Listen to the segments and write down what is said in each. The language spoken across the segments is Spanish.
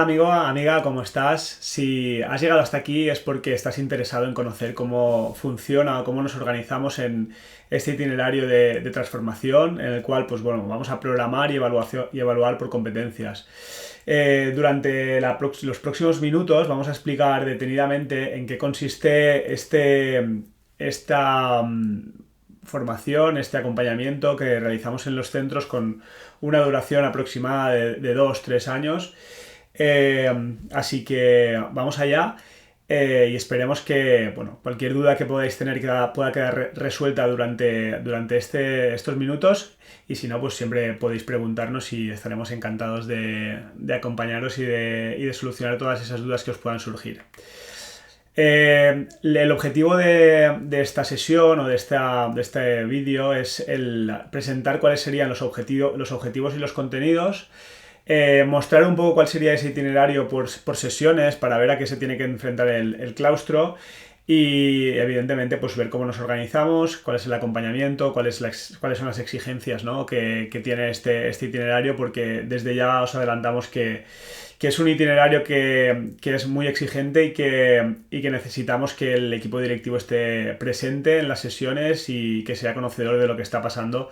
Amigo, amiga, ¿cómo estás? Si has llegado hasta aquí es porque estás interesado en conocer cómo funciona o cómo nos organizamos en este itinerario de transformación en el cual, pues bueno, vamos a programar y evaluar por competencias. Durante los próximos minutos vamos a explicar detenidamente en qué consiste esta formación, este acompañamiento que realizamos en los centros con una duración aproximada de 2-3 años. Eh, Así que vamos allá y esperemos que bueno, cualquier duda que podáis tener pueda quedar resuelta durante estos minutos, y si no, pues siempre podéis preguntarnos y estaremos encantados de acompañaros y de solucionar todas esas dudas que os puedan surgir. El objetivo de esta sesión o de este vídeo es el presentar cuáles serían los objetivos y los contenidos, mostrar un poco cuál sería ese itinerario por sesiones para ver a qué se tiene que enfrentar el claustro, y evidentemente pues ver cómo nos organizamos, cuál es el acompañamiento, cuáles son las exigencias, ¿no?, que tiene este itinerario, porque desde ya os adelantamos que es un itinerario que es muy exigente y que necesitamos que el equipo directivo esté presente en las sesiones y que sea conocedor de lo que está pasando,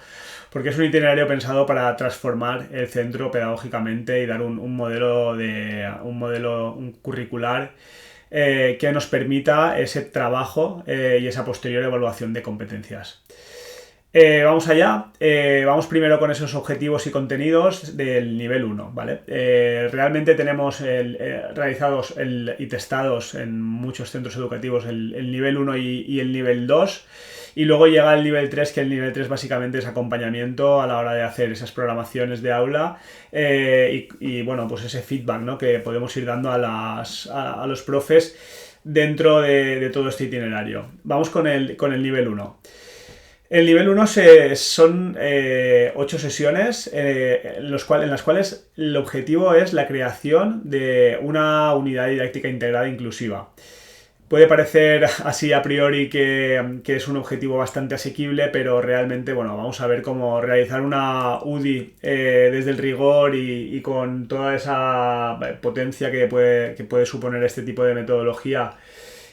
porque es un itinerario pensado para transformar el centro pedagógicamente y dar un modelo curricular que nos permita ese trabajo y esa posterior evaluación de competencias. Vamos allá. Vamos primero con esos objetivos y contenidos del nivel 1, ¿vale? Realmente tenemos realizados y testados en muchos centros educativos el nivel 1 y el nivel 2. Y luego llega el nivel 3, que el nivel 3 básicamente es acompañamiento a la hora de hacer esas programaciones de aula, y bueno, pues ese feedback, ¿no?, que podemos ir dando a los profes dentro de todo este itinerario. Vamos con el nivel 1. El nivel 1 son 8 sesiones en las cuales el objetivo es la creación de una unidad didáctica integrada inclusiva. Puede parecer así a priori que es un objetivo bastante asequible, pero realmente, bueno, vamos a ver cómo realizar una UDI desde el rigor y con toda esa potencia que puede suponer este tipo de metodología,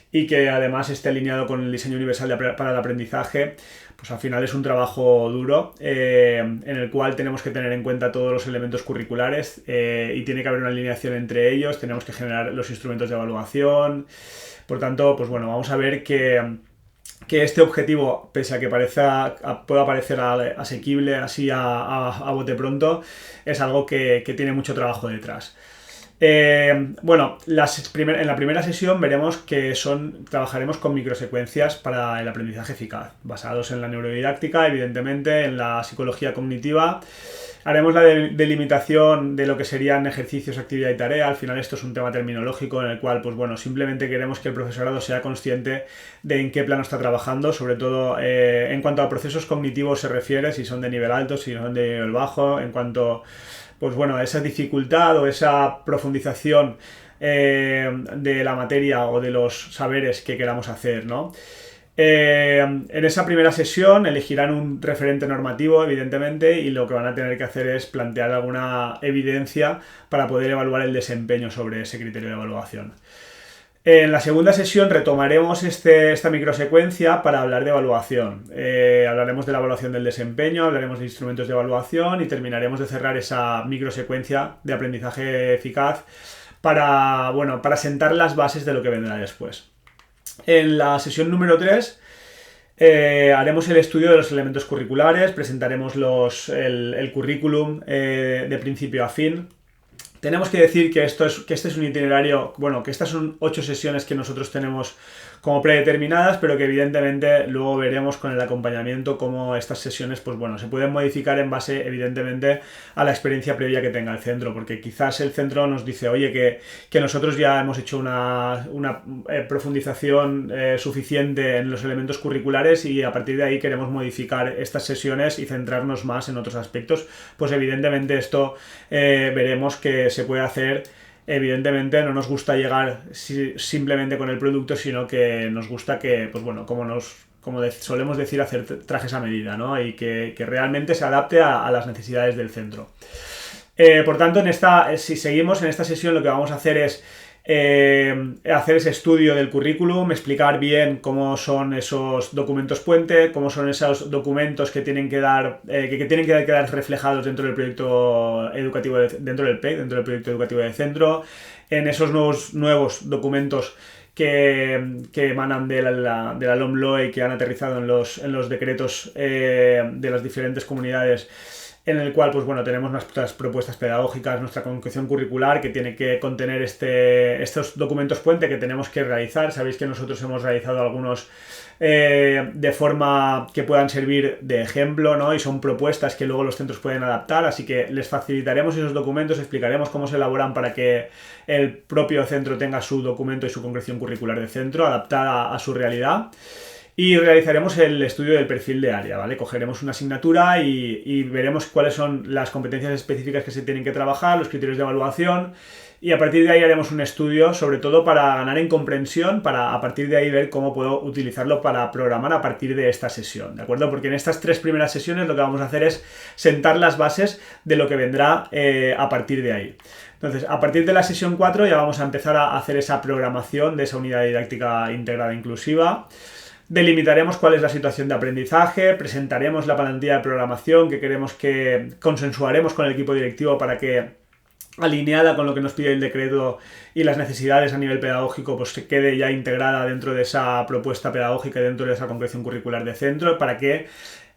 y que además esté alineado con el diseño universal para el aprendizaje. Pues al final es un trabajo duro en el cual tenemos que tener en cuenta todos los elementos curriculares, y tiene que haber una alineación entre ellos, tenemos que generar los instrumentos de evaluación. Por tanto, pues bueno, vamos a ver que este objetivo, pese a que pueda parecer asequible así a bote pronto, es algo que tiene mucho trabajo detrás. Bueno, en la primera sesión veremos que trabajaremos con microsecuencias para el aprendizaje eficaz, basados en la neurodidáctica, evidentemente, en la psicología cognitiva. Haremos la delimitación de lo que serían ejercicios, actividad y tarea. Al final esto es un tema terminológico en el cual, pues bueno, simplemente queremos que el profesorado sea consciente de en qué plano está trabajando, sobre todo en cuanto a procesos cognitivos se refiere, si son de nivel alto, si son de nivel bajo, en cuanto, pues bueno, a esa dificultad o esa profundización de la materia o de los saberes que queramos hacer, ¿no? En esa primera sesión elegirán un referente normativo, evidentemente, y lo que van a tener que hacer es plantear alguna evidencia para poder evaluar el desempeño sobre ese criterio de evaluación. En la segunda sesión retomaremos esta microsecuencia para hablar de evaluación. Hablaremos de la evaluación del desempeño, hablaremos de instrumentos de evaluación y terminaremos de cerrar esa microsecuencia de aprendizaje eficaz para sentar las bases de lo que vendrá después. En la sesión número 3 haremos el estudio de los elementos curriculares, presentaremos el currículum de principio a fin. Tenemos que decir que este es un itinerario, bueno, que estas son 8 sesiones que nosotros tenemos como predeterminadas, pero que evidentemente luego veremos con el acompañamiento cómo estas sesiones, pues bueno, se pueden modificar en base, evidentemente, a la experiencia previa que tenga el centro, porque quizás el centro nos dice, oye, que nosotros ya hemos hecho una profundización suficiente en los elementos curriculares y a partir de ahí queremos modificar estas sesiones y centrarnos más en otros aspectos. Pues evidentemente esto veremos que se puede hacer. Evidentemente no nos gusta llegar simplemente con el producto, sino que nos gusta que, pues bueno, como solemos decir, hacer trajes a medida, ¿no? Y que realmente se adapte a las necesidades del centro. Por tanto, si seguimos en esta sesión, lo que vamos a hacer es hacer ese estudio del currículum, explicar bien cómo son esos documentos puente, cómo son esos documentos que tienen que quedar reflejados dentro del proyecto educativo, dentro del PEC, dentro del proyecto educativo de centro, en esos nuevos documentos que emanan de la LOMLOE y que han aterrizado en los decretos de las diferentes comunidades, en el cual, pues bueno, tenemos nuestras propuestas pedagógicas, nuestra concreción curricular, que tiene que contener estos documentos puente que tenemos que realizar. Sabéis que nosotros hemos realizado algunos de forma que puedan servir de ejemplo, ¿no? Y son propuestas que luego los centros pueden adaptar, así que les facilitaremos esos documentos, explicaremos cómo se elaboran para que el propio centro tenga su documento y su concreción curricular de centro adaptada a su realidad. Y realizaremos el estudio del perfil de área, ¿vale? Cogeremos una asignatura y veremos cuáles son las competencias específicas que se tienen que trabajar, los criterios de evaluación, y a partir de ahí haremos un estudio, sobre todo para ganar en comprensión, para a partir de ahí ver cómo puedo utilizarlo para programar a partir de esta sesión, ¿de acuerdo? Porque en estas 3 primeras sesiones lo que vamos a hacer es sentar las bases de lo que vendrá a partir de ahí. Entonces, a partir de la sesión 4 ya vamos a empezar a hacer esa programación de esa unidad didáctica integrada inclusiva. Delimitaremos cuál es la situación de aprendizaje, presentaremos la plantilla de programación que queremos que consensuaremos con el equipo directivo para que, alineada con lo que nos pide el decreto y las necesidades a nivel pedagógico, pues se quede ya integrada dentro de esa propuesta pedagógica y dentro de esa concreción curricular de centro, para que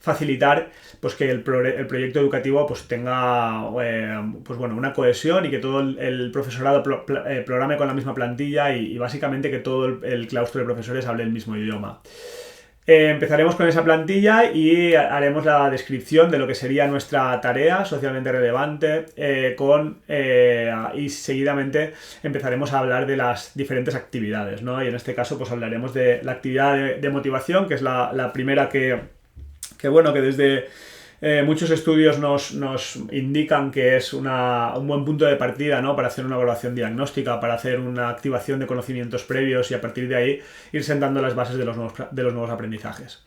facilitar pues que el proyecto educativo pues tenga pues bueno, una cohesión y que todo el profesorado programe con la misma plantilla y básicamente que todo el claustro de profesores hable el mismo idioma. Empezaremos con esa plantilla y haremos la descripción de lo que sería nuestra tarea socialmente relevante y seguidamente empezaremos a hablar de las diferentes actividades, ¿no? Y en este caso pues hablaremos de la actividad de motivación, que es la primera que desde muchos estudios nos indican que es un buen punto de partida, ¿no? Para hacer una evaluación diagnóstica, para hacer una activación de conocimientos previos y a partir de ahí ir sentando las bases de los nuevos aprendizajes.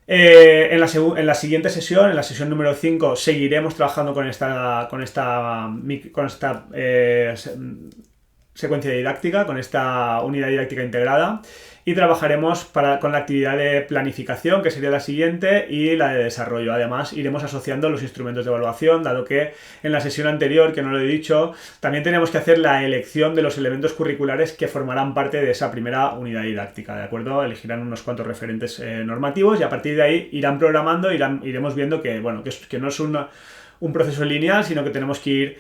En la siguiente sesión, en la sesión número 5, seguiremos trabajando con esta secuencia didáctica, con esta unidad didáctica integrada, y trabajaremos con la actividad de planificación, que sería la siguiente, y la de desarrollo. Además, iremos asociando los instrumentos de evaluación, dado que en la sesión anterior, que no lo he dicho, también tenemos que hacer la elección de los elementos curriculares que formarán parte de esa primera unidad didáctica, ¿de acuerdo? Elegirán unos cuantos referentes normativos y a partir de ahí irán programando, iremos viendo que no es un proceso lineal, sino que tenemos que ir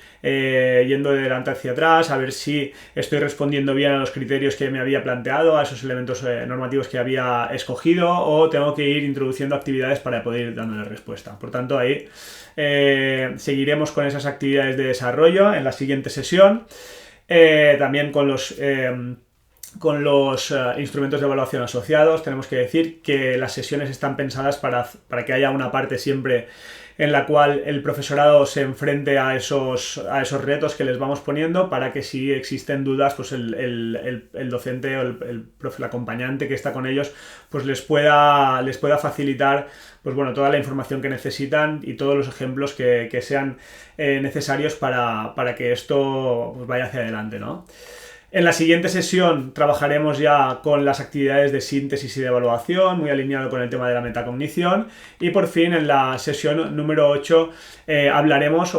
yendo de delante hacia atrás, a ver si estoy respondiendo bien a los criterios que me había planteado, a esos elementos normativos que había escogido, o tengo que ir introduciendo actividades para poder ir dándole respuesta. Por tanto, ahí seguiremos con esas actividades de desarrollo en la siguiente sesión, también con los instrumentos de evaluación asociados. Tenemos que decir que las sesiones están pensadas para que haya una parte siempre en la cual el profesorado se enfrente a esos retos que les vamos poniendo, para que si existen dudas, pues el docente o el acompañante que está con ellos, pues les pueda facilitar pues bueno, toda la información que necesitan y todos los ejemplos que sean necesarios para que esto pues vaya hacia adelante, ¿no? En la siguiente sesión trabajaremos ya con las actividades de síntesis y de evaluación, muy alineado con el tema de la metacognición. Y por fin, en la sesión número 8, haremos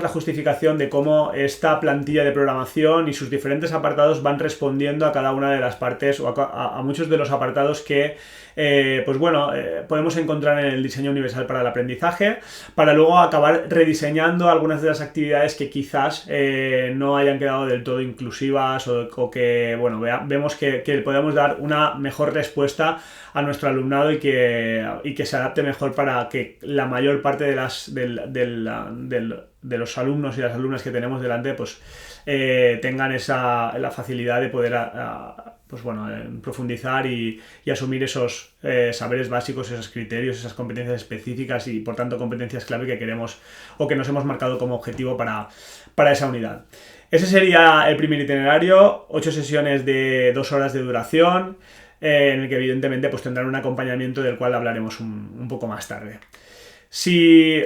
la justificación de cómo esta plantilla de programación y sus diferentes apartados van respondiendo a cada una de las partes o a muchos de los apartados que podemos encontrar en el diseño universal para el aprendizaje, para luego acabar rediseñando algunas de las actividades que quizás no hayan quedado del todo inclusivas o que vemos que podemos dar una mejor respuesta a nuestro alumnado y que se adapte mejor para que la mayor parte de los alumnos y las alumnas que tenemos delante pues tengan la facilidad de poder profundizar y asumir esos saberes básicos, esos criterios, esas competencias específicas y por tanto competencias clave que queremos o que nos hemos marcado como objetivo para esa unidad. Ese sería el primer itinerario, 8 sesiones de 2 horas de duración, en el que evidentemente pues tendrán un acompañamiento del cual hablaremos un poco más tarde. Si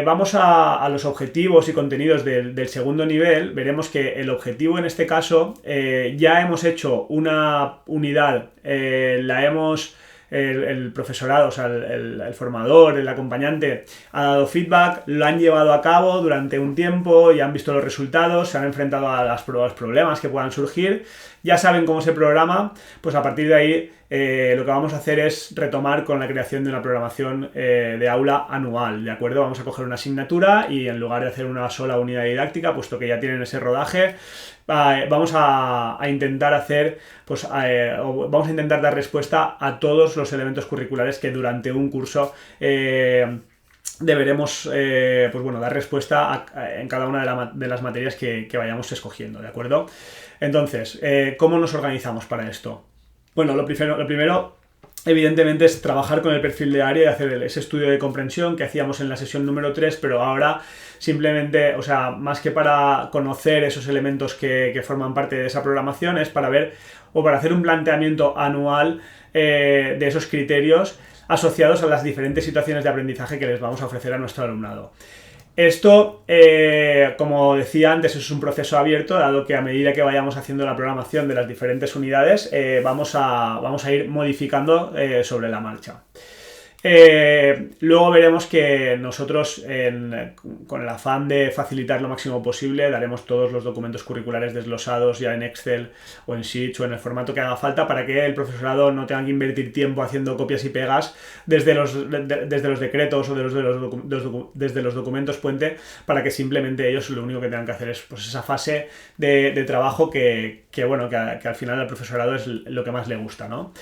vamos a los objetivos y contenidos del segundo nivel, veremos que el objetivo en este caso ya hemos hecho una unidad, el profesorado, o sea, el formador, el acompañante ha dado feedback, lo han llevado a cabo durante un tiempo y han visto los resultados, se han enfrentado a los problemas que puedan surgir, ya saben cómo se programa, pues a partir de ahí lo que vamos a hacer es retomar con la creación de una programación de aula anual, ¿de acuerdo? Vamos a coger una asignatura y en lugar de hacer una sola unidad didáctica, puesto que ya tienen ese rodaje, vamos a intentar hacer, pues vamos a intentar dar respuesta a todos los elementos curriculares que durante un curso deberemos pues bueno, dar respuesta en cada una de las materias que vayamos escogiendo, ¿de acuerdo? Entonces, ¿cómo nos organizamos para esto? Bueno, lo primero evidentemente es trabajar con el perfil de área y hacer ese estudio de comprensión que hacíamos en la sesión número 3, pero ahora simplemente, o sea, más que para conocer esos elementos que forman parte de esa programación, es para ver o para hacer un planteamiento anual de esos criterios asociados a las diferentes situaciones de aprendizaje que les vamos a ofrecer a nuestro alumnado. Esto, como decía antes, es un proceso abierto, dado que a medida que vayamos haciendo la programación de las diferentes unidades, vamos a ir modificando sobre la marcha. Luego veremos que nosotros, con el afán de facilitar lo máximo posible, daremos todos los documentos curriculares desglosados ya en Excel o en Sheets o en el formato que haga falta para que el profesorado no tenga que invertir tiempo haciendo copias y pegas desde los decretos o desde los documentos puente, para que simplemente ellos lo único que tengan que hacer es pues esa fase de trabajo que al final al profesorado es lo que más le gusta, ¿no?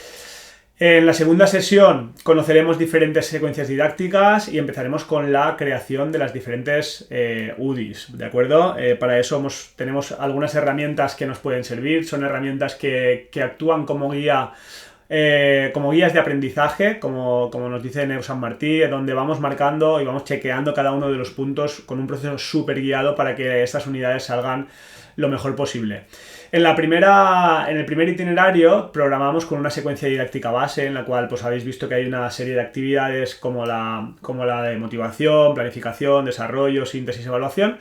En la segunda sesión conoceremos diferentes secuencias didácticas y empezaremos con la creación de las diferentes UDIs, ¿de acuerdo? Para eso tenemos algunas herramientas que nos pueden servir, son herramientas que actúan como guías de aprendizaje, como nos dice Neus San Martí, donde vamos marcando y vamos chequeando cada uno de los puntos con un proceso súper guiado para que estas unidades salgan lo mejor posible. En el primer itinerario programamos con una secuencia didáctica base en la cual pues habéis visto que hay una serie de actividades como la de motivación, planificación, desarrollo, síntesis, evaluación.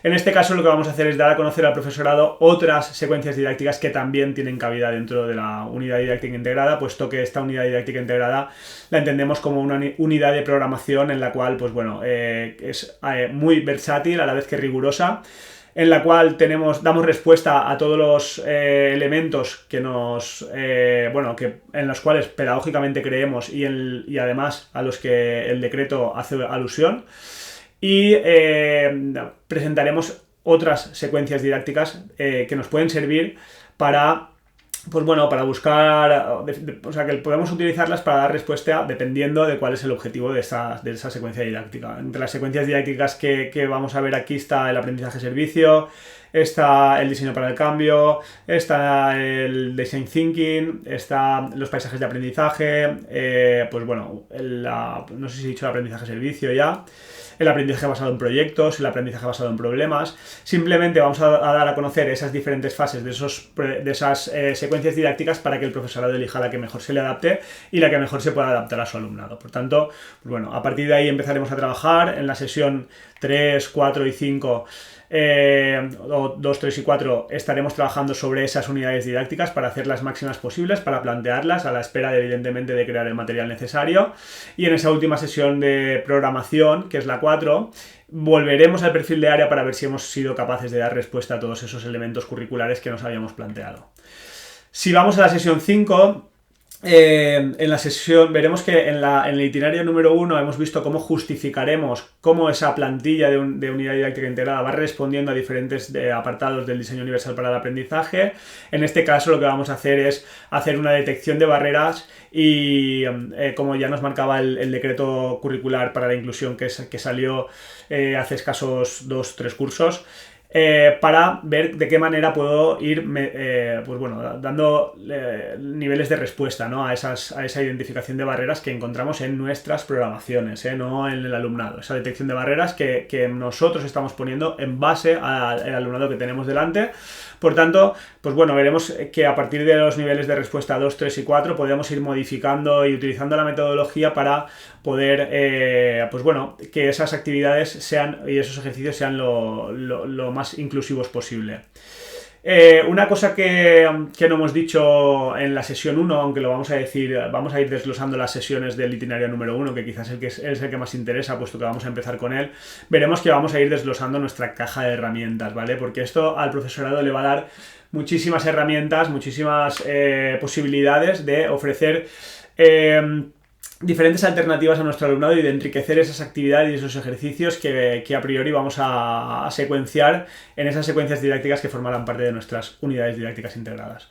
En este caso lo que vamos a hacer es dar a conocer al profesorado otras secuencias didácticas que también tienen cabida dentro de la unidad didáctica integrada, puesto que esta unidad didáctica integrada la entendemos como una unidad de programación en la cual pues bueno, es muy versátil a la vez que rigurosa, en la cual damos respuesta a todos los elementos en los cuales pedagógicamente creemos y además a los que el decreto hace alusión, y presentaremos otras secuencias didácticas que nos pueden servir para buscar, o sea, que podemos utilizarlas para dar respuesta dependiendo de cuál es el objetivo de esa secuencia didáctica. Entre las secuencias didácticas que vamos a ver aquí está el aprendizaje-servicio, está el diseño para el cambio, está el design thinking, está los paisajes de aprendizaje, no sé si he dicho el aprendizaje-servicio ya, el aprendizaje basado en proyectos, el aprendizaje basado en problemas. Simplemente vamos a dar a conocer esas diferentes fases de esas secuencias didácticas para que el profesorado elija la que mejor se le adapte y la que mejor se pueda adaptar a su alumnado. Por tanto, pues bueno, a partir de ahí empezaremos a trabajar en la sesión 3, 4 y 5. 2, 3 y 4 estaremos trabajando sobre esas unidades didácticas para hacer las máximas posibles, para plantearlas a la espera evidentemente de crear el material necesario, y en esa última sesión de programación, que es la 4, volveremos al perfil de área para ver si hemos sido capaces de dar respuesta a todos esos elementos curriculares que nos habíamos planteado. Si vamos a la sesión 5, en la sesión veremos que en el itinerario número 1 hemos visto cómo justificaremos cómo esa plantilla de unidad didáctica integrada va respondiendo a diferentes apartados del diseño universal para el aprendizaje. En este caso lo que vamos a hacer es hacer una detección de barreras y como ya nos marcaba el decreto curricular para la inclusión que salió hace escasos 2-3 cursos, para ver de qué manera puedo ir dando niveles de respuesta, ¿no? a esa identificación de barreras que encontramos en nuestras programaciones, no en el alumnado. Esa detección de barreras que nosotros estamos poniendo en base al alumnado que tenemos delante, Por tanto, pues bueno, veremos que a partir de los niveles de respuesta 2, 3 y 4 podemos ir modificando y utilizando la metodología para poder, pues bueno, que esas actividades sean y esos ejercicios sean lo más inclusivos posible. Una cosa que no hemos dicho en la sesión 1, aunque lo vamos a decir, vamos a ir desglosando las sesiones del itinerario número 1, que quizás es el que más interesa, puesto que vamos a empezar con él, veremos que vamos a ir desglosando nuestra caja de herramientas, ¿vale? Porque esto al profesorado le va a dar muchísimas herramientas, muchísimas posibilidades de ofrecer diferentes alternativas a nuestro alumnado y de enriquecer esas actividades y esos ejercicios que a priori vamos a secuenciar en esas secuencias didácticas que formarán parte de nuestras unidades didácticas integradas.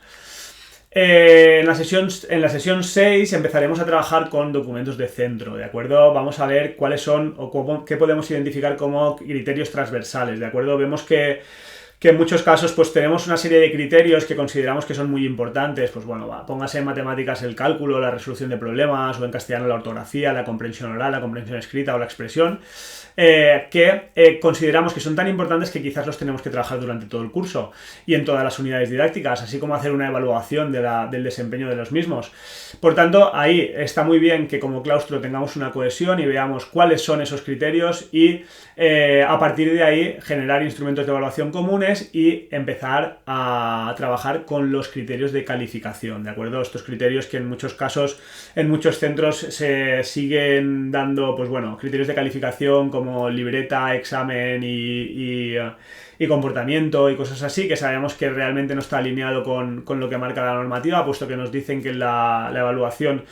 En la sesión 6 empezaremos a trabajar con documentos de centro, ¿de acuerdo? Vamos a ver cuáles son o qué podemos identificar como criterios transversales, ¿de acuerdo? Vemos que en muchos casos pues tenemos una serie de criterios que consideramos que son muy importantes, pues bueno, póngase en matemáticas el cálculo, la resolución de problemas, o en castellano la ortografía, la comprensión oral, la comprensión escrita o la expresión, que consideramos que son tan importantes que quizás los tenemos que trabajar durante todo el curso y en todas las unidades didácticas, así como hacer una evaluación del desempeño de los mismos. Por tanto, ahí está muy bien que como claustro tengamos una cohesión y veamos cuáles son esos criterios y a partir de ahí generar instrumentos de evaluación comunes y empezar a trabajar con los criterios de calificación, ¿de acuerdo? Estos criterios que en muchos casos, en muchos centros se siguen dando, pues bueno, criterios de calificación como libreta, examen y comportamiento y cosas así, que sabemos que realmente no está alineado con lo que marca la normativa, puesto que nos dicen que la evaluación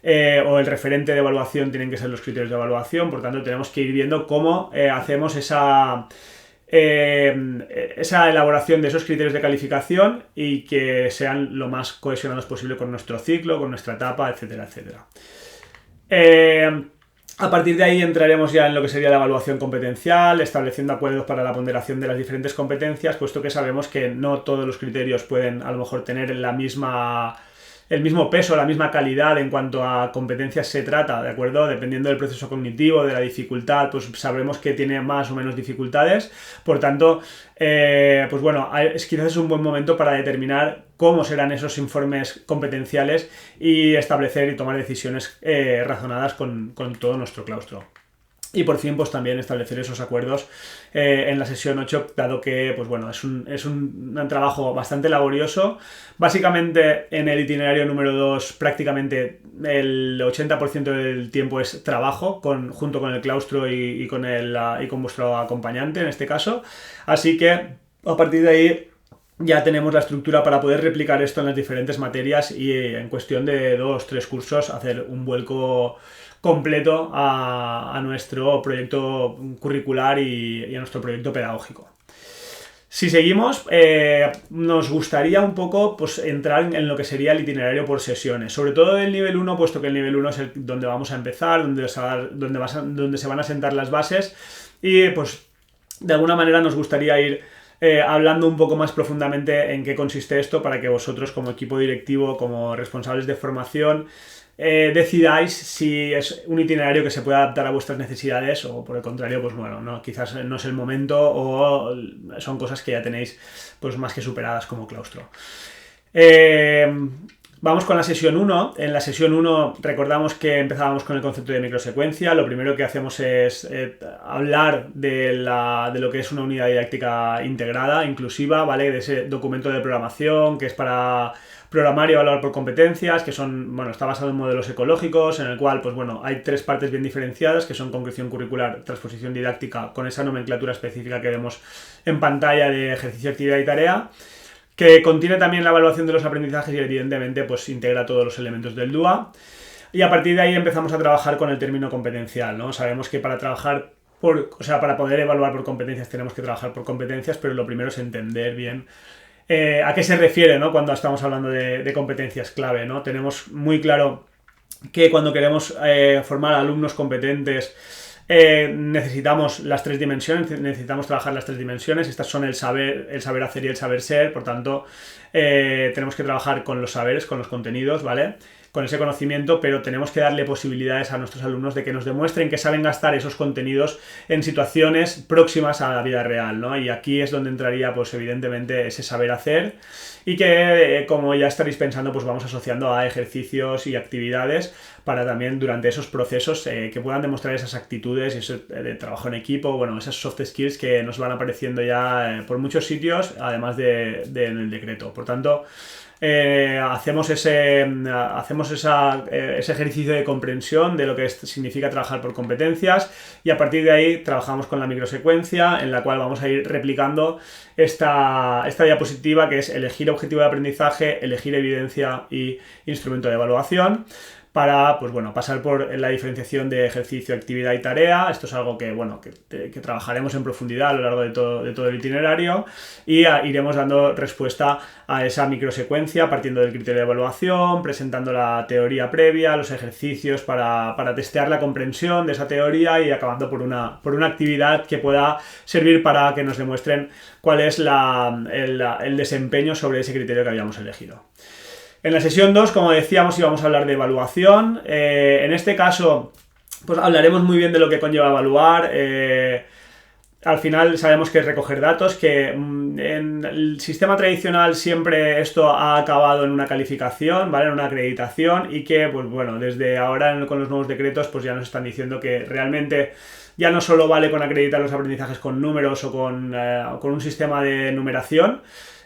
o el referente de evaluación tienen que ser los criterios de evaluación. Por tanto tenemos que ir viendo cómo hacemos esa elaboración de esos criterios de calificación y que sean lo más cohesionados posible con nuestro ciclo, con nuestra etapa, etcétera, etcétera. A partir de ahí entraremos ya en lo que sería la evaluación competencial, estableciendo acuerdos para la ponderación de las diferentes competencias, puesto que sabemos que no todos los criterios pueden a lo mejor tener el mismo peso, la misma calidad en cuanto a competencias se trata, ¿de acuerdo? Dependiendo del proceso cognitivo, de la dificultad, pues sabremos que tiene más o menos dificultades. Por tanto, pues bueno, quizás es un buen momento para determinar cómo serán esos informes competenciales y establecer y tomar decisiones razonadas con todo nuestro claustro. Y por fin, pues también establecer esos acuerdos en la sesión 8, dado que, pues bueno, es un trabajo bastante laborioso. Básicamente, en el itinerario número 2, prácticamente el 80% del tiempo es trabajo, junto con el claustro y con vuestro acompañante, en este caso. Así que, a partir de ahí, ya tenemos la estructura para poder replicar esto en las diferentes materias y en cuestión de 2-3 cursos hacer un vuelco completo a nuestro proyecto curricular y a nuestro proyecto pedagógico. Si seguimos, nos gustaría un poco pues, entrar en lo que sería el itinerario por sesiones, sobre todo del nivel 1, puesto que el nivel 1 es donde vamos a empezar, donde se van a sentar las bases y pues de alguna manera nos gustaría ir hablando un poco más profundamente en qué consiste esto para que vosotros como equipo directivo, como responsables de formación, decidáis si es un itinerario que se puede adaptar a vuestras necesidades o por el contrario, pues bueno, no, quizás no es el momento o son cosas que ya tenéis pues más que superadas como claustro. Vamos con la sesión 1. En la sesión 1 recordamos que empezábamos con el concepto de microsecuencia. Lo primero que hacemos es hablar de lo que es una unidad didáctica integrada, inclusiva, ¿vale? De ese documento de programación que es para programar y evaluar por competencias, que son, bueno, está basado en modelos ecológicos, en el cual, pues bueno, hay 3 partes bien diferenciadas, que son concreción curricular, transposición didáctica, con esa nomenclatura específica que vemos en pantalla de ejercicio, actividad y tarea, que contiene también la evaluación de los aprendizajes y evidentemente pues integra todos los elementos del DUA. Y a partir de ahí empezamos a trabajar con el término competencial, ¿no? Sabemos que para para poder evaluar por competencias tenemos que trabajar por competencias, pero lo primero es entender bien a qué se refiere, ¿no? Cuando estamos hablando de competencias clave, ¿no? Tenemos muy claro que cuando queremos formar alumnos competentes necesitamos las 3 dimensiones, necesitamos trabajar las 3 dimensiones. Estas son el saber hacer y el saber ser. Por tanto, tenemos que trabajar con los saberes, con los contenidos, ¿vale? con ese conocimiento, pero tenemos que darle posibilidades a nuestros alumnos de que nos demuestren que saben gastar esos contenidos en situaciones próximas a la vida real, ¿no? Y aquí es donde entraría, pues evidentemente, ese saber hacer y que, como ya estaréis pensando, pues vamos asociando a ejercicios y actividades para también durante esos procesos que puedan demostrar esas actitudes y ese de trabajo en equipo, bueno, esas soft skills que nos van apareciendo ya por muchos sitios, además de en el decreto. Por tanto, hacemos ese ejercicio de comprensión de lo que significa trabajar por competencias y a partir de ahí trabajamos con la microsecuencia en la cual vamos a ir replicando esta diapositiva que es elegir objetivo de aprendizaje, elegir evidencia y instrumento de evaluación, para, pues bueno, pasar por la diferenciación de ejercicio, actividad y tarea. Esto es algo que, bueno, que trabajaremos en profundidad a lo largo de todo el itinerario y iremos dando respuesta a esa microsecuencia partiendo del criterio de evaluación, presentando la teoría previa, los ejercicios para testear la comprensión de esa teoría y acabando por una actividad que pueda servir para que nos demuestren cuál es el desempeño sobre ese criterio que habíamos elegido. En la sesión 2, como decíamos, íbamos a hablar de evaluación. En este caso, pues hablaremos muy bien de lo que conlleva evaluar. Al final sabemos que es recoger datos, que en el sistema tradicional siempre esto ha acabado en una calificación, ¿vale? En una acreditación y que, pues bueno, desde ahora con los nuevos decretos pues ya nos están diciendo que realmente ya no solo vale con acreditar los aprendizajes con números o con un sistema de numeración,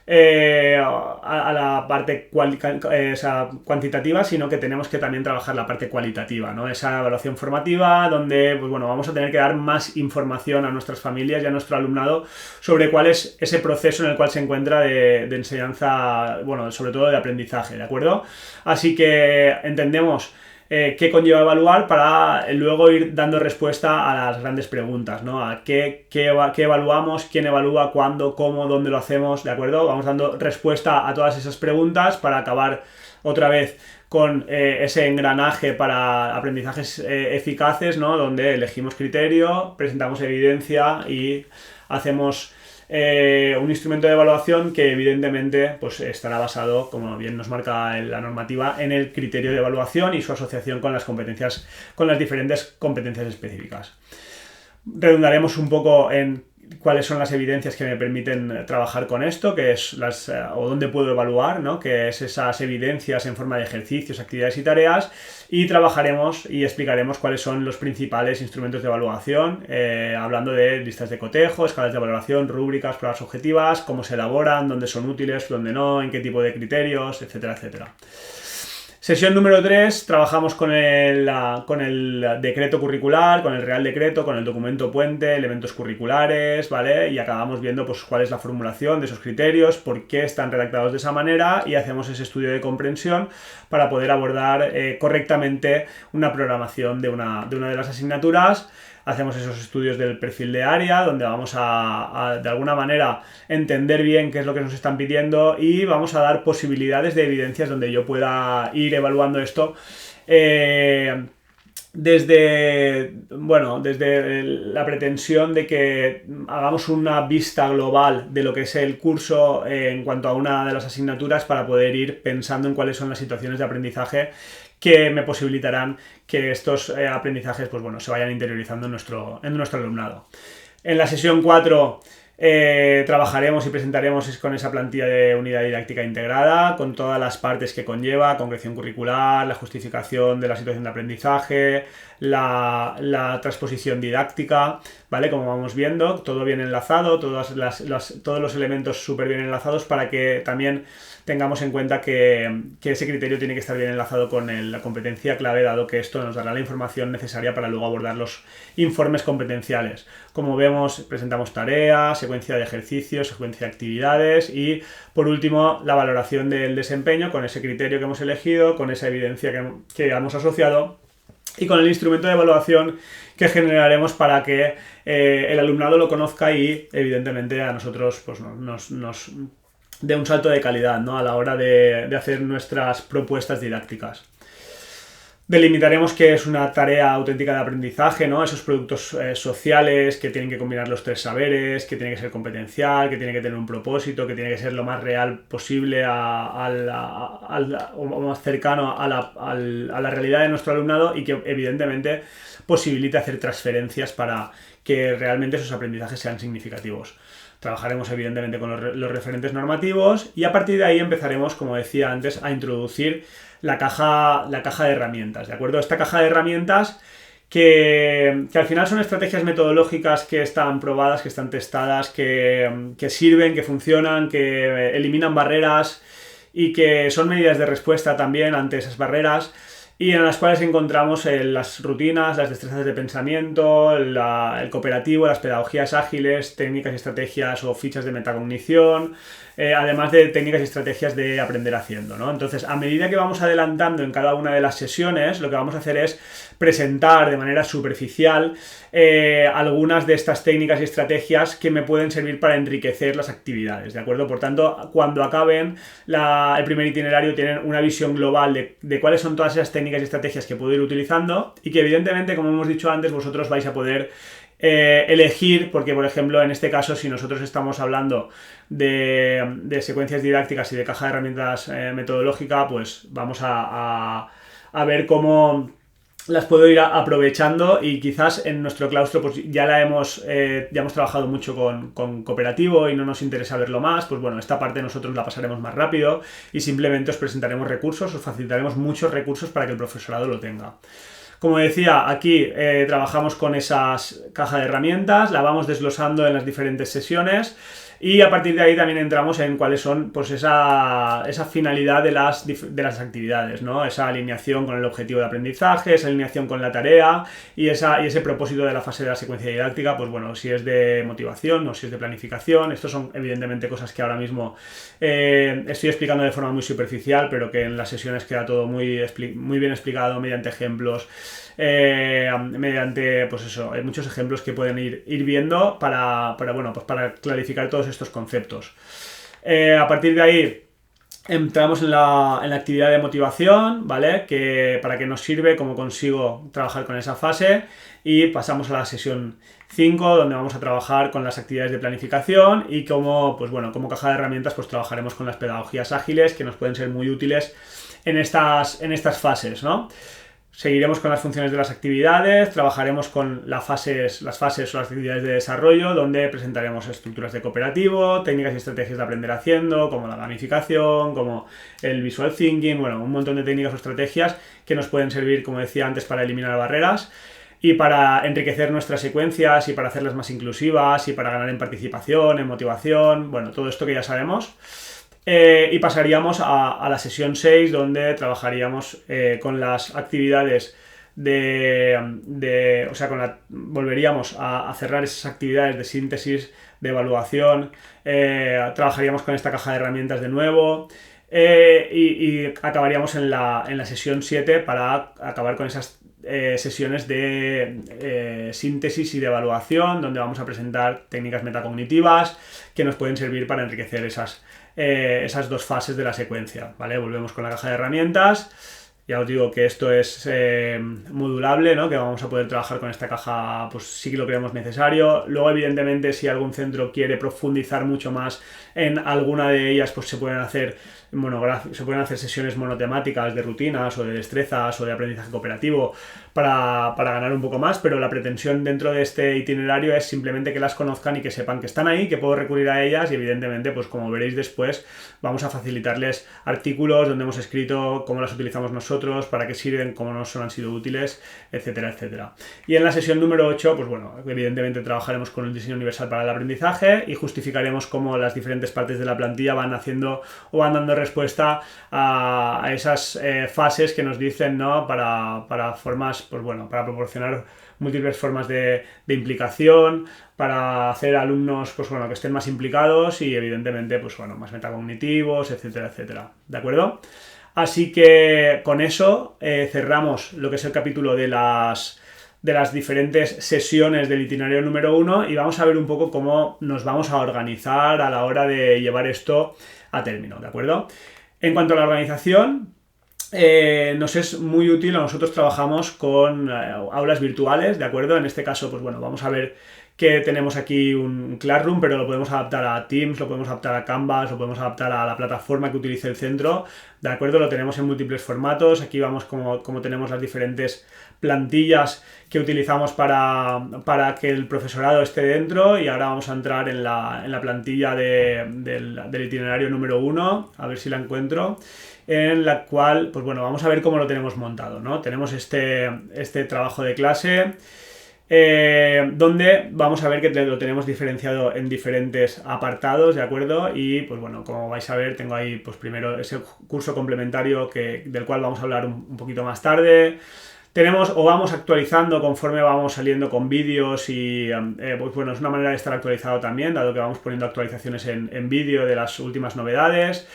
a la parte cuantitativa, sino que tenemos que también trabajar la parte cualitativa, ¿no? Esa evaluación formativa donde, pues bueno, vamos a tener que dar más información a nuestras familias y a nuestro alumnado sobre cuál es ese proceso en el cual se encuentra de enseñanza, bueno, sobre todo de aprendizaje, ¿de acuerdo? Así que entendemos qué conlleva evaluar para luego ir dando respuesta a las grandes preguntas, ¿no? A qué evaluamos, quién evalúa, cuándo, cómo, dónde lo hacemos, ¿de acuerdo? Vamos dando respuesta a todas esas preguntas para acabar otra vez con ese engranaje para aprendizajes eficaces, ¿no? Donde elegimos criterio, presentamos evidencia y hacemos un instrumento de evaluación que evidentemente pues estará basado, como bien nos marca la normativa, en el criterio de evaluación y su asociación con las diferentes competencias específicas. Redundaremos un poco en cuáles son las evidencias que me permiten trabajar con esto, que es o dónde puedo evaluar, ¿no? Que es esas evidencias en forma de ejercicios, actividades y tareas, y trabajaremos y explicaremos cuáles son los principales instrumentos de evaluación, hablando de listas de cotejo, escalas de valoración, rúbricas, pruebas objetivas, cómo se elaboran, dónde son útiles, dónde no, en qué tipo de criterios, etcétera, etcétera. Sesión número 3, trabajamos con el decreto curricular, con el Real Decreto, con el documento puente, elementos curriculares, ¿vale? Y acabamos viendo pues cuál es la formulación de esos criterios, por qué están redactados de esa manera y hacemos ese estudio de comprensión para poder abordar correctamente una programación de una de las asignaturas. Hacemos esos estudios del perfil de área, donde vamos a de alguna manera entender bien qué es lo que nos están pidiendo y vamos a dar posibilidades de evidencias donde yo pueda ir evaluando esto desde la pretensión de que hagamos una vista global de lo que es el curso en cuanto a una de las asignaturas para poder ir pensando en cuáles son las situaciones de aprendizaje que me posibilitarán que estos aprendizajes pues bueno, se vayan interiorizando en nuestro alumnado. En la sesión 4 trabajaremos y presentaremos con esa plantilla de unidad didáctica integrada, con todas las partes que conlleva, concreción curricular, la justificación de la situación de aprendizaje, la transposición didáctica, ¿vale? Como vamos viendo, todo bien enlazado, todos los elementos súper bien enlazados para que también tengamos en cuenta que ese criterio tiene que estar bien enlazado con la competencia clave, dado que esto nos dará la información necesaria para luego abordar los informes competenciales. Como vemos, presentamos tareas, secuencia de ejercicios, secuencia de actividades y, por último, la valoración del desempeño con ese criterio que hemos elegido, con esa evidencia que hemos asociado y con el instrumento de evaluación que generaremos para que el alumnado lo conozca y, evidentemente, a nosotros pues, nos de un salto de calidad, ¿no? A la hora de hacer nuestras propuestas didácticas. Delimitaremos qué es una tarea auténtica de aprendizaje, ¿no? Esos productos sociales que tienen que combinar los 3 saberes, que tiene que ser competencial, que tiene que tener un propósito, que tiene que ser lo más real posible o más cercano a la realidad de nuestro alumnado y que evidentemente posibilite hacer transferencias para que realmente esos aprendizajes sean significativos. Trabajaremos evidentemente con los referentes normativos y a partir de ahí empezaremos, como decía antes, a introducir la caja de herramientas, ¿de acuerdo? Esta caja de herramientas que al final son estrategias metodológicas que están probadas, que están testadas, que sirven, que funcionan, que eliminan barreras y que son medidas de respuesta también ante esas barreras y en las cuales encontramos las rutinas, las destrezas de pensamiento, el cooperativo, las pedagogías ágiles, técnicas y estrategias o fichas de metacognición, además de técnicas y estrategias de aprender haciendo, ¿no? Entonces, a medida que vamos adelantando en cada una de las sesiones, lo que vamos a hacer es presentar de manera superficial algunas de estas técnicas y estrategias que me pueden servir para enriquecer las actividades, ¿de acuerdo? Por tanto, cuando acaben el primer itinerario tienen una visión global de cuáles son todas esas técnicas y estrategias que puedo ir utilizando y que evidentemente, como hemos dicho antes, vosotros vais a poder elegir, porque por ejemplo en este caso si nosotros estamos hablando de secuencias didácticas y de caja de herramientas metodológica, pues vamos a ver cómo las puedo ir aprovechando y quizás en nuestro claustro pues ya hemos trabajado mucho con cooperativo y no nos interesa verlo más, pues bueno, esta parte nosotros la pasaremos más rápido y simplemente os presentaremos recursos, os facilitaremos muchos recursos para que el profesorado lo tenga. Como decía, aquí trabajamos con esas cajas de herramientas, la vamos desglosando en las diferentes sesiones y a partir de ahí también entramos en cuáles son pues esa finalidad de las actividades, ¿no? Esa alineación con el objetivo de aprendizaje, esa alineación con la tarea y ese propósito de la fase de la secuencia didáctica, pues bueno, si es de motivación o si es de planificación. Estos son evidentemente cosas que ahora mismo estoy explicando de forma muy superficial, pero que en las sesiones queda todo muy bien explicado mediante ejemplos. Mediante, pues eso, hay muchos ejemplos que pueden ir viendo para clarificar todos estos conceptos. A partir de ahí entramos en la actividad de motivación, ¿vale? Para qué nos sirve, cómo consigo trabajar con esa fase y pasamos a la sesión 5 donde vamos a trabajar con las actividades de planificación y como caja de herramientas pues trabajaremos con las pedagogías ágiles que nos pueden ser muy útiles en estas fases, ¿no? Seguiremos con las funciones de las actividades, trabajaremos con las fases o las actividades de desarrollo, donde presentaremos estructuras de cooperativo, técnicas y estrategias de aprender haciendo, como la gamificación, como el visual thinking, bueno, un montón de técnicas o estrategias que nos pueden servir, como decía antes, para eliminar barreras y para enriquecer nuestras secuencias y para hacerlas más inclusivas y para ganar en participación, en motivación, bueno, todo esto que ya sabemos. Y pasaríamos a la sesión 6 donde trabajaríamos con las actividades volveríamos a cerrar esas actividades de síntesis, de evaluación, trabajaríamos con esta caja de herramientas de nuevo y acabaríamos en la sesión 7 para acabar con esas sesiones de síntesis y de evaluación donde vamos a presentar técnicas metacognitivas que nos pueden servir para enriquecer esas dos fases de la secuencia, ¿vale? Volvemos con la caja de herramientas. Ya os digo que esto es modulable, ¿no? Que vamos a poder trabajar con esta caja, pues sí que lo creemos necesario. Luego, evidentemente, si algún centro quiere profundizar mucho más en alguna de ellas, pues se pueden hacer sesiones monotemáticas de rutinas o de destrezas o de aprendizaje cooperativo para ganar un poco más, pero la pretensión dentro de este itinerario es simplemente que las conozcan y que sepan que están ahí, que puedo recurrir a ellas y evidentemente, pues como veréis después, vamos a facilitarles artículos donde hemos escrito cómo las utilizamos nosotros, para qué sirven, cómo nos han sido útiles, etcétera, etcétera. Y en la sesión número 8, pues bueno, evidentemente trabajaremos con el diseño universal para el aprendizaje y justificaremos cómo las diferentes partes de la plantilla van haciendo o van dando respuesta a esas fases que nos dicen, ¿no? Para formas, pues bueno, para proporcionar múltiples formas de implicación, para hacer alumnos, pues bueno, que estén más implicados y evidentemente, pues bueno, más metacognitivos, etcétera, etcétera. ¿De acuerdo? Así que con eso cerramos lo que es el capítulo de las diferentes sesiones del itinerario número 1 y vamos a ver un poco cómo nos vamos a organizar a la hora de llevar esto a término, ¿de acuerdo? En cuanto a la organización, nos es muy útil. Nosotros trabajamos con aulas virtuales, ¿de acuerdo? En este caso, pues bueno, vamos a ver que tenemos aquí un Classroom, pero lo podemos adaptar a Teams, lo podemos adaptar a Canvas, lo podemos adaptar a la plataforma que utilice el centro, ¿de acuerdo? Lo tenemos en múltiples formatos. Aquí vamos como tenemos las diferentes plantillas que utilizamos para que el profesorado esté dentro, y ahora vamos a entrar en la plantilla del itinerario número 1, a ver si la encuentro, en la cual, pues bueno, vamos a ver cómo lo tenemos montado, ¿no? Tenemos este trabajo de clase, donde vamos a ver que lo tenemos diferenciado en diferentes apartados, ¿de acuerdo? Y pues bueno, como vais a ver, tengo ahí pues primero ese curso complementario del cual vamos a hablar un poquito más tarde. Tenemos o vamos actualizando conforme vamos saliendo con vídeos y pues bueno, es una manera de estar actualizado también, dado que vamos poniendo actualizaciones en vídeo de las últimas novedades.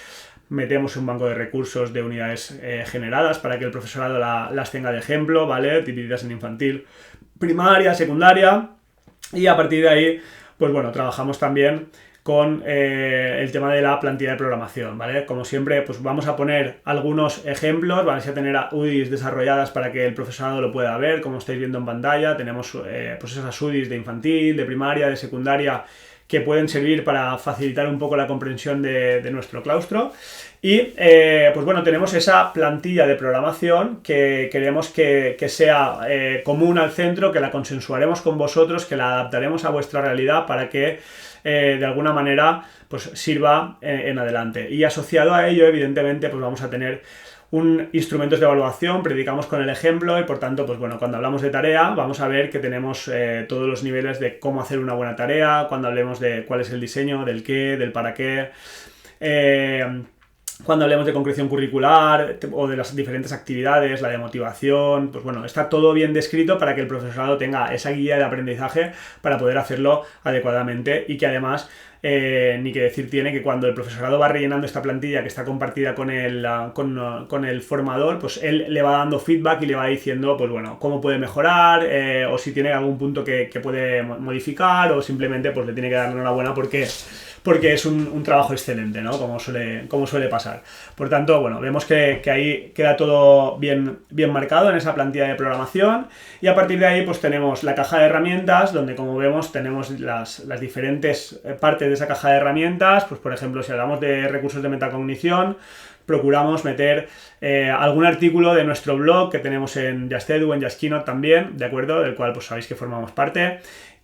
Metemos un banco de recursos de unidades generadas para que el profesorado las tenga de ejemplo, ¿vale? Divididas en infantil, primaria, secundaria, y a partir de ahí, pues bueno, trabajamos también con el tema de la plantilla de programación, ¿vale? Como siempre, pues vamos a poner algunos ejemplos, vais a tener UDIs desarrolladas para que el profesorado lo pueda ver, como estáis viendo en pantalla. Tenemos pues esas UDIs de infantil, de primaria, de secundaria, que pueden servir para facilitar un poco la comprensión de nuestro claustro. Y pues bueno, tenemos esa plantilla de programación que queremos que sea común al centro, que la consensuaremos con vosotros, que la adaptaremos a vuestra realidad para que de alguna manera pues sirva en adelante. Y asociado a ello, evidentemente, pues vamos a tener instrumentos de evaluación, predicamos con el ejemplo, y por tanto, pues bueno, cuando hablamos de tarea, vamos a ver que tenemos todos los niveles de cómo hacer una buena tarea, cuando hablemos de cuál es el diseño, del qué, del para qué, cuando hablemos de concreción curricular o de las diferentes actividades, la de motivación, pues bueno, está todo bien descrito para que el profesorado tenga esa guía de aprendizaje para poder hacerlo adecuadamente, y que además ni que decir tiene que cuando el profesorado va rellenando esta plantilla que está compartida con el formador, pues él le va dando feedback y le va diciendo, pues bueno, cómo puede mejorar, o si tiene algún punto que puede modificar, o simplemente pues le tiene que dar enhorabuena porque es un trabajo excelente, ¿no? Como suele pasar. Por tanto, bueno, vemos que ahí queda todo bien marcado en esa plantilla de programación, y a partir de ahí pues tenemos la caja de herramientas, donde como vemos tenemos las diferentes partes de esa caja de herramientas. Pues por ejemplo, si hablamos de recursos de metacognición, procuramos meter algún artículo de nuestro blog que tenemos en Justedu, en Just también, ¿de acuerdo? Del cual pues sabéis que formamos parte.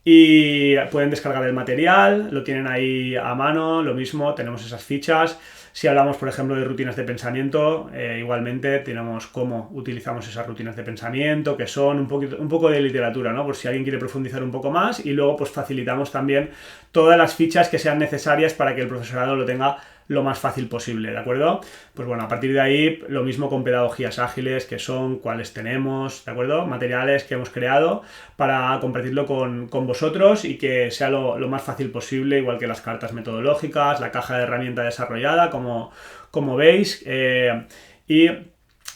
Y pueden descargar el material, lo tienen ahí a mano, lo mismo, tenemos esas fichas. Si hablamos, por ejemplo, de rutinas de pensamiento, igualmente tenemos cómo utilizamos esas rutinas de pensamiento, que son un poco de literatura, ¿no? Por si alguien quiere profundizar un poco más, y luego pues facilitamos también todas las fichas que sean necesarias para que el profesorado lo tenga lo más fácil posible, ¿de acuerdo? Pues bueno, a partir de ahí, lo mismo con pedagogías ágiles, que son cuáles tenemos, ¿de acuerdo? Materiales que hemos creado para compartirlo con vosotros y que sea lo más fácil posible, igual que las cartas metodológicas, la caja de herramienta desarrollada, como veis, y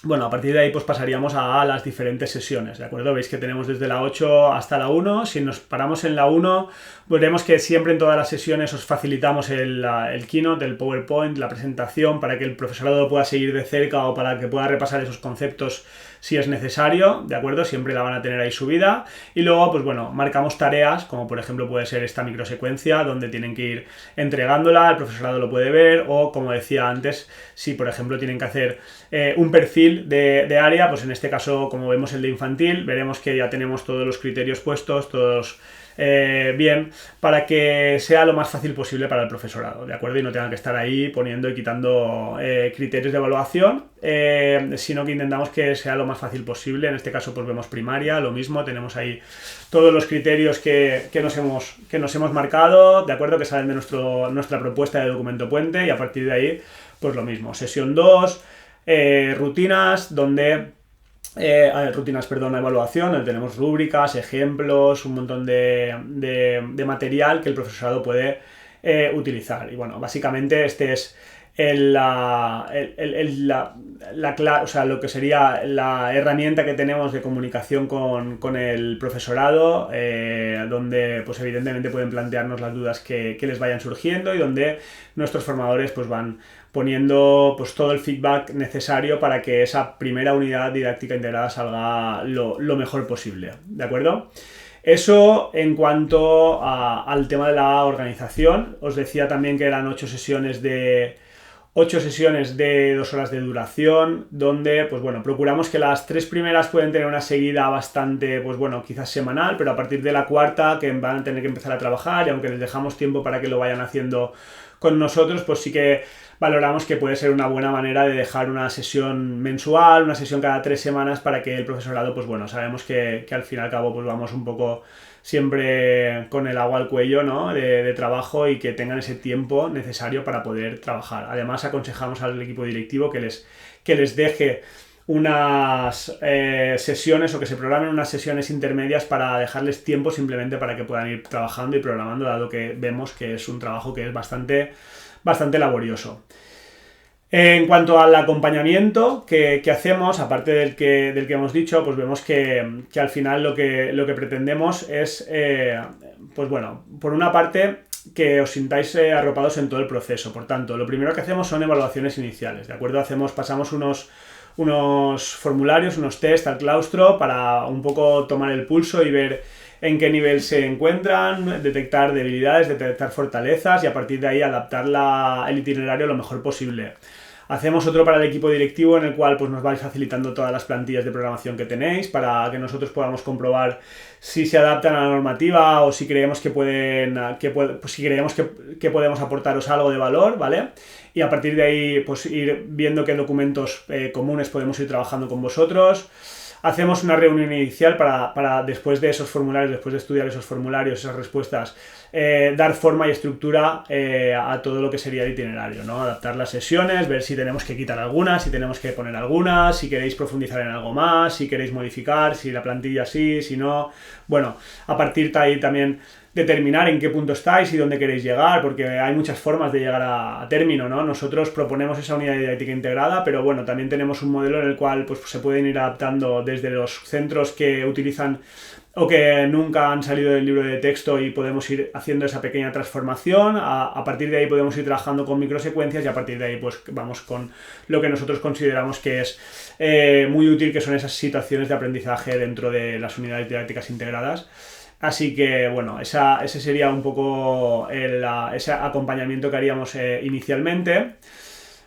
bueno, a partir de ahí pues pasaríamos a las diferentes sesiones, ¿de acuerdo? Veis que tenemos desde la 8 hasta la 1. Si nos paramos en la 1, veremos que siempre en todas las sesiones os facilitamos el keynote, el PowerPoint, la presentación, para que el profesorado lo pueda seguir de cerca o para que pueda repasar esos conceptos si es necesario, ¿de acuerdo? Siempre la van a tener ahí subida. Y luego, pues bueno, marcamos tareas, como por ejemplo puede ser esta microsecuencia, donde tienen que ir entregándola, el profesorado lo puede ver, o como decía antes, si por ejemplo tienen que hacer un perfil de área, pues en este caso, como vemos el de infantil, veremos que ya tenemos todos los criterios puestos, todos bien, para que sea lo más fácil posible para el profesorado, ¿de acuerdo? Y no tengan que estar ahí poniendo y quitando criterios de evaluación, sino que intentamos que sea lo más fácil posible. En este caso pues vemos primaria, lo mismo, tenemos ahí todos los criterios que nos hemos marcado, ¿de acuerdo? Que salen de nuestra propuesta de documento puente, y a partir de ahí pues lo mismo. Sesión 2, rutinas, donde evaluación, donde tenemos rúbricas, ejemplos, un montón de material que el profesorado puede utilizar. Y bueno, básicamente este es o sea, lo que sería la herramienta que tenemos de comunicación con el profesorado, donde pues evidentemente pueden plantearnos las dudas que les vayan surgiendo y donde nuestros formadores pues van poniendo pues todo el feedback necesario para que esa primera unidad didáctica integrada salga lo mejor posible, ¿de acuerdo? Eso en cuanto al tema de la organización. Os decía también que eran 8 sesiones de 2 horas de duración, donde, pues bueno, procuramos que las 3 primeras pueden tener una seguida bastante, pues bueno, quizás semanal, pero a partir de la cuarta que van a tener que empezar a trabajar, y aunque les dejamos tiempo para que lo vayan haciendo con nosotros, pues sí que valoramos que puede ser una buena manera de dejar una sesión mensual, una sesión cada 3 semanas para que el profesorado, pues bueno, sabemos que al fin y al cabo pues vamos un poco siempre con el agua al cuello, ¿no? de trabajo, y que tengan ese tiempo necesario para poder trabajar. Además, aconsejamos al equipo directivo que les deje unas sesiones, o que se programen unas sesiones intermedias para dejarles tiempo simplemente para que puedan ir trabajando y programando, dado que vemos que es un trabajo que es bastante laborioso. En cuanto al acompañamiento que hacemos, aparte del que hemos dicho, pues vemos que al final lo que pretendemos es, pues bueno, por una parte, que os sintáis arropados en todo el proceso. Por tanto, lo primero que hacemos son evaluaciones iniciales, ¿de acuerdo? Pasamos unos formularios, unos test al claustro para un poco tomar el pulso y ver en qué nivel se encuentran, detectar debilidades, detectar fortalezas, y a partir de ahí adaptar el itinerario lo mejor posible. Hacemos otro para el equipo directivo, en el cual pues nos vais facilitando todas las plantillas de programación que tenéis para que nosotros podamos comprobar si se adaptan a la normativa o si creemos que podemos aportaros algo de valor, ¿vale? Y a partir de ahí pues ir viendo qué documentos comunes podemos ir trabajando con vosotros. Hacemos una reunión inicial para después de esos formularios, después de estudiar esos formularios, esas respuestas, dar forma y estructura a todo lo que sería el itinerario, ¿no? Adaptar las sesiones, ver si tenemos que quitar algunas, si tenemos que poner algunas, si queréis profundizar en algo más, si queréis modificar, si la plantilla sí, si no. Bueno, a partir de ahí también determinar en qué punto estáis y dónde queréis llegar, porque hay muchas formas de llegar a término, ¿no? Nosotros proponemos esa unidad didáctica integrada, pero bueno, también tenemos un modelo en el cual pues, se pueden ir adaptando desde los centros que utilizan o que nunca han salido del libro de texto, y podemos ir haciendo esa pequeña transformación. A partir de ahí podemos ir trabajando con microsecuencias, y a partir de ahí pues vamos con lo que nosotros consideramos que es muy útil, que son esas situaciones de aprendizaje dentro de las unidades didácticas integradas. Así que, bueno, ese sería un poco ese acompañamiento que haríamos inicialmente,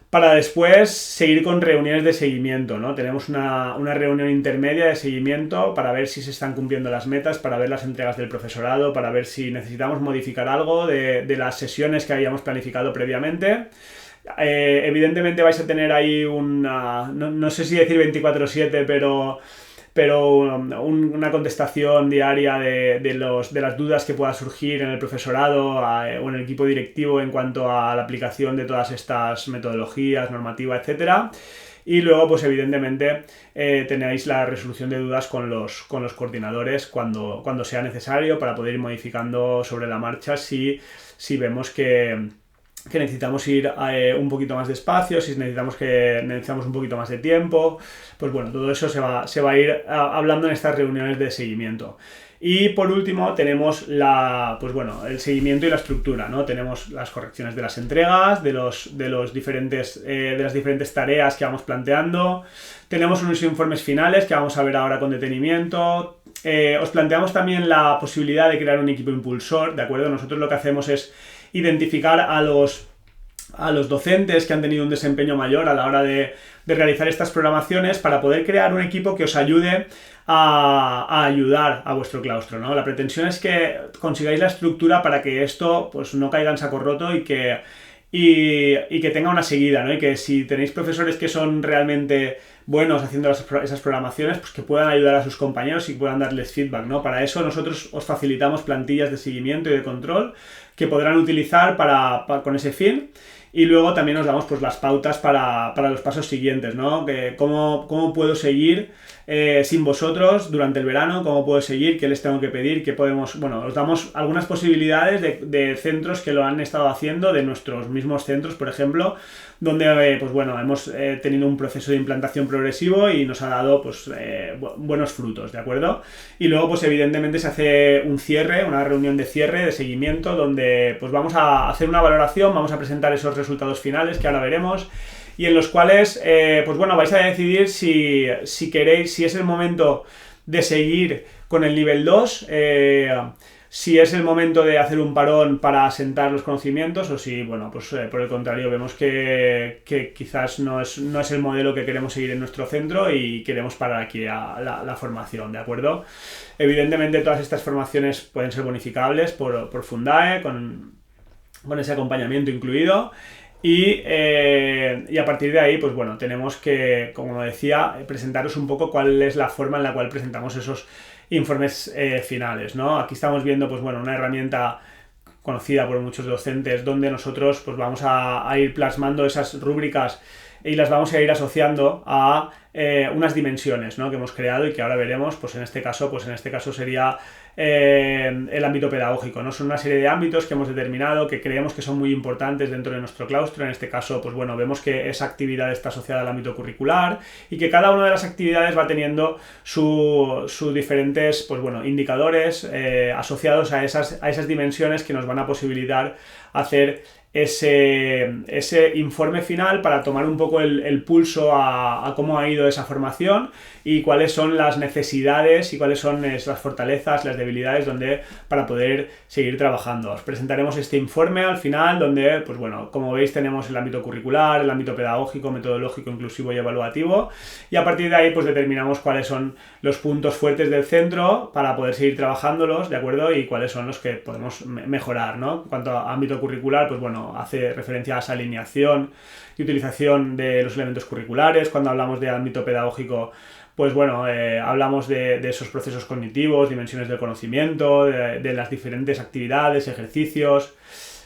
para después seguir con reuniones de seguimiento, ¿no? Tenemos una reunión intermedia de seguimiento para ver si se están cumpliendo las metas, para ver las entregas del profesorado, para ver si necesitamos modificar algo de las sesiones que habíamos planificado previamente. Evidentemente vais a tener ahí no sé si decir 24/7, pero una contestación diaria de las dudas que pueda surgir en el profesorado o en el equipo directivo en cuanto a la aplicación de todas estas metodologías, normativa, etcétera. Y luego, pues evidentemente, tenéis la resolución de dudas con los coordinadores cuando sea necesario, para poder ir modificando sobre la marcha si vemos que necesitamos ir un poquito más despacio, si necesitamos un poquito más de tiempo. Pues bueno, todo eso se va a ir hablando en estas reuniones de seguimiento. Y por último tenemos el seguimiento y la estructura, ¿no? Tenemos las correcciones de las entregas, de las diferentes tareas que vamos planteando. Tenemos unos informes finales que vamos a ver ahora con detenimiento. Os planteamos también la posibilidad de crear un equipo impulsor, ¿de acuerdo? Nosotros lo que hacemos es identificar a los docentes que han tenido un desempeño mayor a la hora de realizar estas programaciones, para poder crear un equipo que os ayude a ayudar a vuestro claustro, ¿no? La pretensión es que consigáis la estructura para que esto pues no caiga en saco roto y que tenga una seguida, ¿no? Y que si tenéis profesores que son realmente buenos haciendo esas programaciones, pues que puedan ayudar a sus compañeros y puedan darles feedback, ¿no? Para eso nosotros os facilitamos plantillas de seguimiento y de control que podrán utilizar con ese fin. Y luego también nos damos pues las pautas para los pasos siguientes, ¿no? Que cómo puedo seguir sin vosotros durante el verano, cómo puedo seguir, qué les tengo que pedir, qué podemos... Bueno, os damos algunas posibilidades de centros que lo han estado haciendo, de nuestros mismos centros, por ejemplo, donde pues bueno, hemos tenido un proceso de implantación progresivo y nos ha dado pues buenos frutos, ¿de acuerdo? Y luego pues evidentemente se hace un cierre, una reunión de cierre, de seguimiento, donde pues vamos a hacer una valoración, vamos a presentar esos resultados finales que ahora veremos, y en los cuales pues bueno, vais a decidir si queréis, si es el momento de seguir con el nivel 2, si es el momento de hacer un parón para asentar los conocimientos, o si, bueno, pues por el contrario, vemos que quizás no es el modelo que queremos seguir en nuestro centro y queremos parar aquí la formación, ¿de acuerdo? Evidentemente todas estas formaciones pueden ser bonificables por Fundae, con ese acompañamiento incluido. Y a partir de ahí, pues bueno, tenemos que, como decía, presentaros un poco cuál es la forma en la cual presentamos esos informes finales, ¿no? Aquí estamos viendo, pues bueno, una herramienta conocida por muchos docentes donde nosotros pues vamos a ir plasmando esas rúbricas y las vamos a ir asociando a unas dimensiones, ¿no? Que hemos creado y que ahora veremos, pues en este caso sería el ámbito pedagógico, ¿no? Son una serie de ámbitos que hemos determinado, que creemos que son muy importantes dentro de nuestro claustro. En este caso, pues bueno, vemos que esa actividad está asociada al ámbito curricular y que cada una de las actividades va teniendo sus diferentes, pues bueno, indicadores asociados a esas dimensiones que nos van a posibilitar hacer ese informe final para tomar un poco el pulso a cómo ha ido esa formación y cuáles son las necesidades y cuáles son las fortalezas, las debilidades para poder seguir trabajando. Os presentaremos este informe al final donde, pues bueno, como veis tenemos el ámbito curricular, el ámbito pedagógico, metodológico, inclusivo y evaluativo, y a partir de ahí pues determinamos cuáles son los puntos fuertes del centro para poder seguir trabajándolos, ¿de acuerdo? Y cuáles son los que podemos mejorar, ¿no? En cuanto a ámbito curricular, pues bueno, hace referencia a esa alineación y utilización de los elementos curriculares. Cuando hablamos de ámbito pedagógico, pues bueno, hablamos de esos procesos cognitivos, dimensiones del conocimiento, de las diferentes actividades, ejercicios.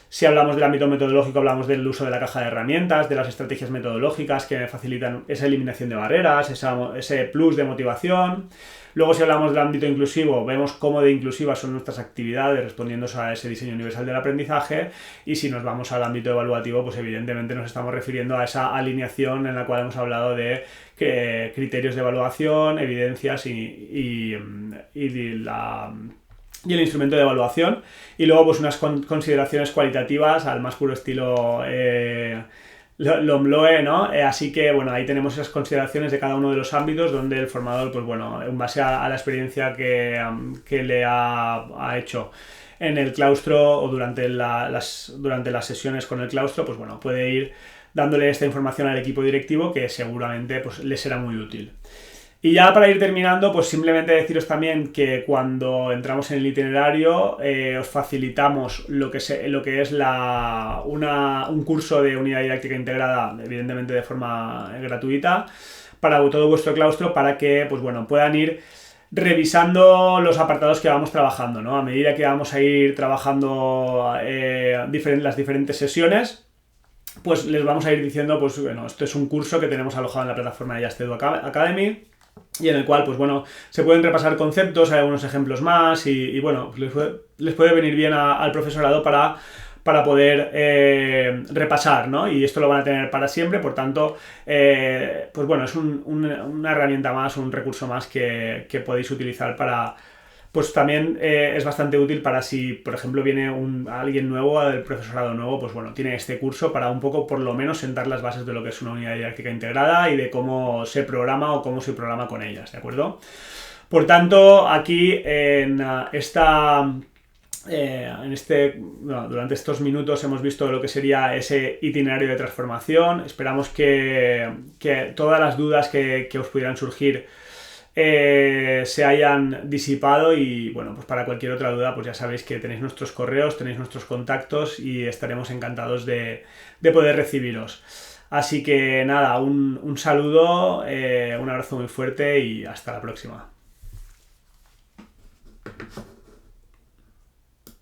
Si hablamos del ámbito metodológico, hablamos del uso de la caja de herramientas, de las estrategias metodológicas que facilitan esa eliminación de barreras, ese plus de motivación. Luego, si hablamos del ámbito inclusivo, vemos cómo de inclusivas son nuestras actividades respondiendo a ese diseño universal del aprendizaje. Y si nos vamos al ámbito evaluativo, pues evidentemente nos estamos refiriendo a esa alineación en la cual hemos hablado de criterios de evaluación, evidencias y el instrumento de evaluación. Y luego pues unas consideraciones cualitativas al más puro estilo LOMLOE, ¿no? Así que, bueno, ahí tenemos esas consideraciones de cada uno de los ámbitos donde el formador, pues bueno, en base a la experiencia que le ha hecho en el claustro o durante las sesiones con el claustro, pues bueno, puede ir dándole esta información al equipo directivo que seguramente pues le será muy útil. Y ya para ir terminando, pues simplemente deciros también que cuando entramos en el itinerario os facilitamos lo que es un curso de unidad didáctica integrada, evidentemente de forma gratuita, para todo vuestro claustro, para que pues bueno, puedan ir revisando los apartados que vamos trabajando, ¿no? A medida que vamos a ir trabajando las diferentes sesiones, pues les vamos a ir diciendo, pues bueno, esto es un curso que tenemos alojado en la plataforma de Just Edu Academy, y en el cual, pues bueno, se pueden repasar conceptos, hay algunos ejemplos más y bueno, les puede venir bien al profesorado para poder repasar, ¿no? Y esto lo van a tener para siempre, por tanto, pues bueno, es una herramienta más, un recurso más que podéis utilizar para... Pues también es bastante útil para si, por ejemplo, viene alguien nuevo, del profesorado nuevo, pues bueno, tiene este curso para un poco, por lo menos, sentar las bases de lo que es una unidad didáctica integrada y de cómo se programa o cómo se programa con ellas, ¿de acuerdo? Por tanto, aquí durante estos minutos hemos visto lo que sería ese itinerario de transformación. Esperamos que todas las dudas que os pudieran surgir se hayan disipado y bueno, pues para cualquier otra duda pues ya sabéis que tenéis nuestros correos, tenéis nuestros contactos y estaremos encantados de poder recibiros. Así que nada, un saludo, un abrazo muy fuerte y hasta la próxima.